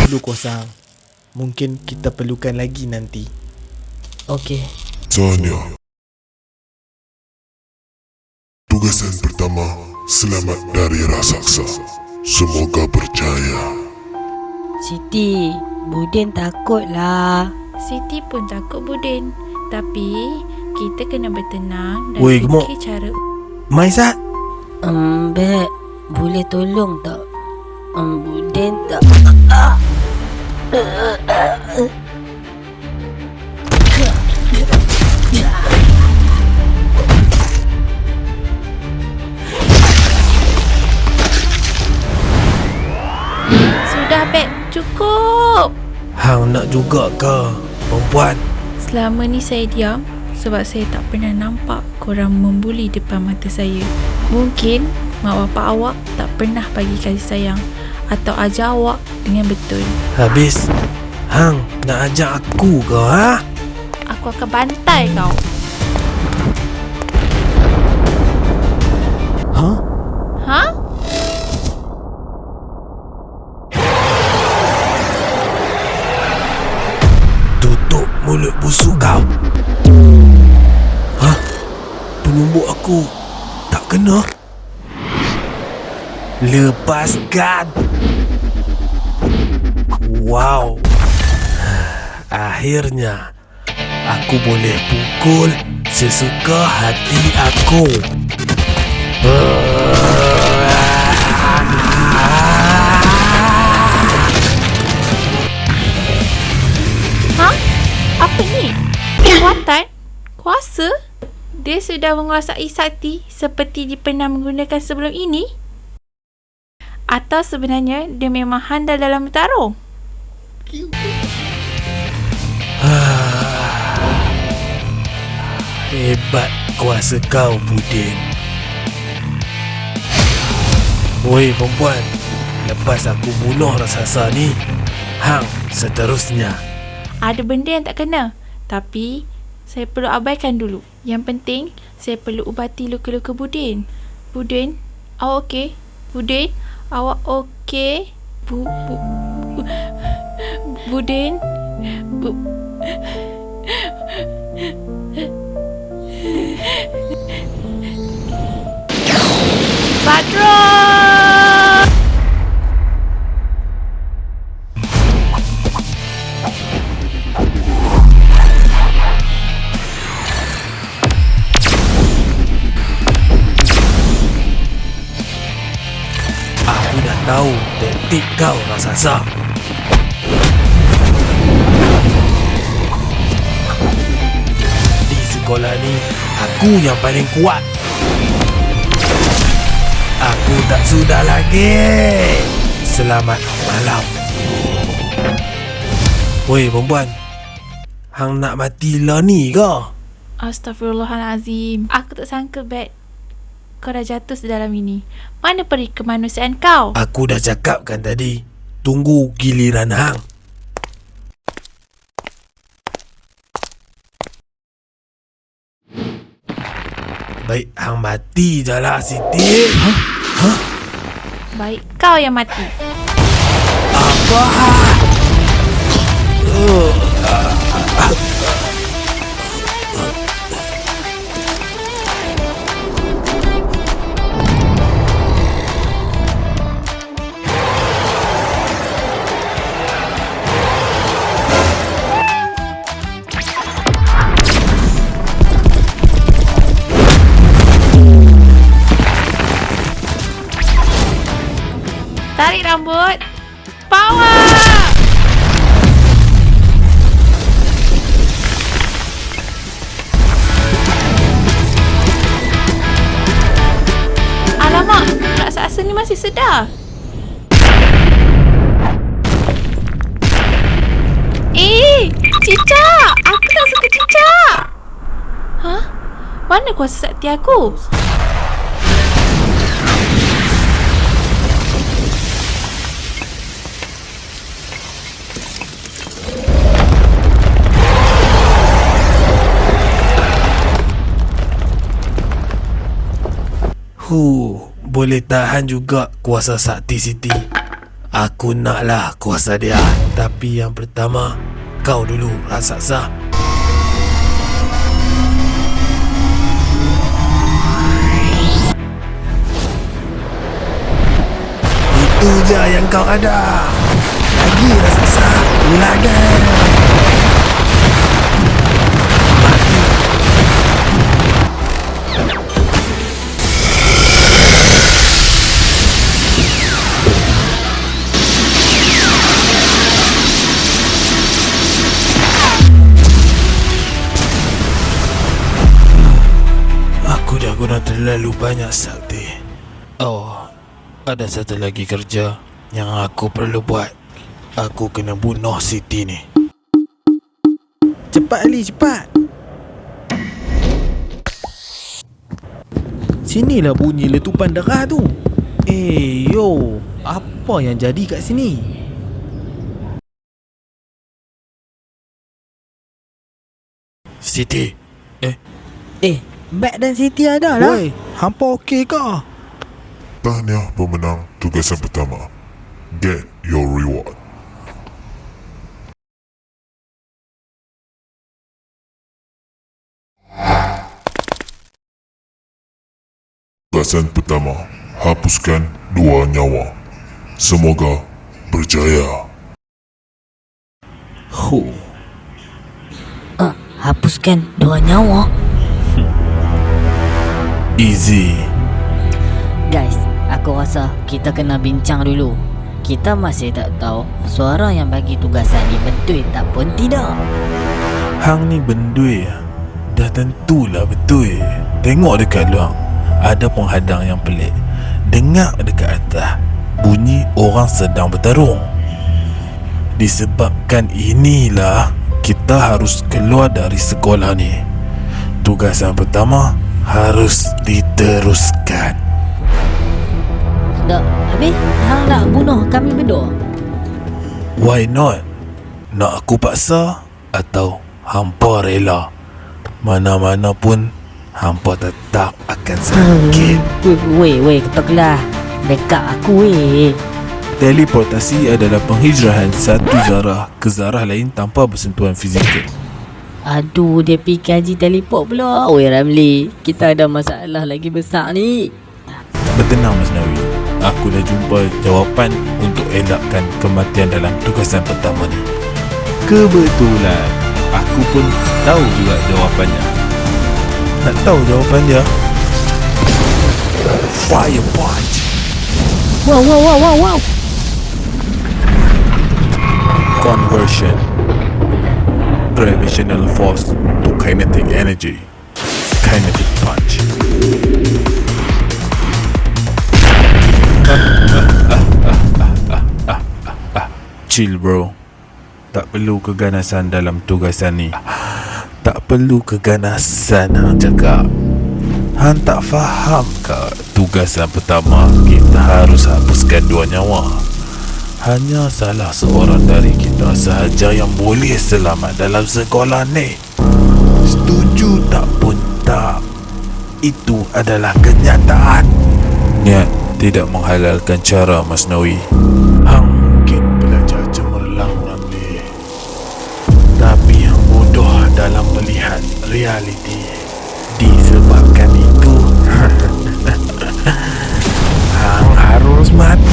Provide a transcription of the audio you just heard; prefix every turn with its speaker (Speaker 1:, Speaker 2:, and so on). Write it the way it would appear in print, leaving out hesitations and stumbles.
Speaker 1: dulu kuasa. Mungkin kita perlukan lagi nanti.
Speaker 2: Okey.
Speaker 3: Tanya. Tugasan pertama, selamat dari raksasa. Semoga berjaya.
Speaker 2: Siti, Buden takutlah.
Speaker 4: Siti pun takut Buden. Tapi kita kena bertenang dan
Speaker 1: Woi, gemuk.
Speaker 4: fikir cara.
Speaker 1: Maisa,
Speaker 2: Bek, boleh tolong tak? Buden tak.
Speaker 4: Sudah Beb, cukup.
Speaker 1: hang nak juga ke perempuan?
Speaker 4: Selama ni saya diam sebab saya tak pernah nampak korang membuli depan mata saya. Mungkin mak bapak awak tak pernah bagi kasih sayang atau ajar awak dengan betul.
Speaker 1: Habis, hang nak ajak aku ke ha?
Speaker 4: Aku akan bantai kau.
Speaker 1: Ha?
Speaker 4: Ha?
Speaker 1: Tutup mulut busuk kau. Ha? Penumbuk aku tak kena. Lepaskan. Wow. Akhirnya aku boleh pukul sesuka hati aku.
Speaker 4: Ha? Apa ni? Kekuatan? Kuasa? Dia sudah menguasai sakti seperti dia pernah menggunakan sebelum ini? Atau sebenarnya dia memang handal dalam bertarung?
Speaker 1: Hebat kuasa kau, Buden. Woi perempuan, lepas aku bunuh raksasa ni, hang seterusnya.
Speaker 4: Ada benda yang tak kena. Tapi saya perlu abaikan dulu. Yang penting saya perlu ubati luka-luka Buden. Buden, awak okey? Buden, awak okey? Buden. Badrun!
Speaker 1: Aku dah tahu taktik kau, raksasa. Di sekolah ni, aku yang paling kuat. Aku tak sudah lagi. Selamat malam. Woi perempuan, hang nak mati lah ni ke?
Speaker 4: Astaghfirullahalazim. Aku tak sangka, Bat, kau dah jatuh sedalam ini. Mana peri kemanusiaan kau?
Speaker 1: Aku dah cakap kan tadi, tunggu giliran hang. Baik, hang mati je lah, Siti.
Speaker 4: Baik kau yang mati.
Speaker 1: Apa?
Speaker 4: Tarik rambut. Power! Alamak, raksasa ni masih sedar. Cicak! Aku tak suka cicak! Hah? Mana kuasa sakti aku?
Speaker 1: Boleh tahan juga kuasa sakti Siti. Aku naklah kuasa dia. Tapi yang pertama, kau dulu raksasa. Itu je yang kau ada. Lagi raksasa. Ulagan. Aku dah guna terlalu banyak sakti. Oh, ada satu lagi kerja yang aku perlu buat. Aku kena bunuh Siti ni.
Speaker 5: Cepat Ali, cepat. Sinilah bunyi letupan darah tu. Yo, apa yang jadi kat sini?
Speaker 1: Siti.
Speaker 2: Bat dan Siti ada lah.
Speaker 5: Woi, hampa okey ke?
Speaker 3: Tahniah pemenang tugasan pertama. Get your reward. Tugasan pertama, hapuskan 2 nyawa. Semoga berjaya.
Speaker 2: Hapuskan 2 nyawa.
Speaker 1: Easy.
Speaker 2: Guys, aku rasa kita kena bincang dulu. Kita masih tak tahu suara yang bagi tugasan ni betul tak pun tidak.
Speaker 1: Hang ni bendui. Dah tentulah betul. Tengok dekat luar, ada penghadang yang pelik. Dengar dekat atas, bunyi orang sedang bertarung. Disebabkan inilah kita harus keluar dari sekolah ni. Tugasan pertama harus diteruskan.
Speaker 2: Tak, habis hang nak bunuh kami berdua.
Speaker 1: Why not? Nak aku paksa atau hampa rela? Mana-mana pun hampa tetap akan sakit.
Speaker 2: Weh, ketoklah. Backup aku weh.
Speaker 1: Teleportasi adalah penghijrahan satu zarah ke zarah lain tanpa bersentuhan fizikal.
Speaker 2: Aduh, dia pergi kaji teleport pula. Weh Ramli, kita ada masalah lagi besar ni.
Speaker 1: Bertenang Mas Nawi, aku dah jumpa jawapan untuk elakkan kematian dalam tugasan pertama ni. Kebetulan aku pun tahu juga jawapannya. Nak tahu jawapannya? Fire punch.
Speaker 2: Wow.
Speaker 1: Conversion. Gravitational force to kinetic energy. Kinetic punch. Chill bro. Tak perlu keganasan dalam tugasan ni. Tak perlu keganasan hang cakap. Hang tak faham ke tugasan pertama kita harus hapuskan 2 nyawa. Hanya salah seorang dari kita sahaja yang boleh selamat dalam sekolah ni. Setuju tak pun tak, itu adalah kenyataan. Niat tidak menghalalkan cara Mas Nawi. Hang mungkin belajar cemerlang Ramli, tapi hang bodoh dalam melihat realiti. Disebabkan itu hang harus mati.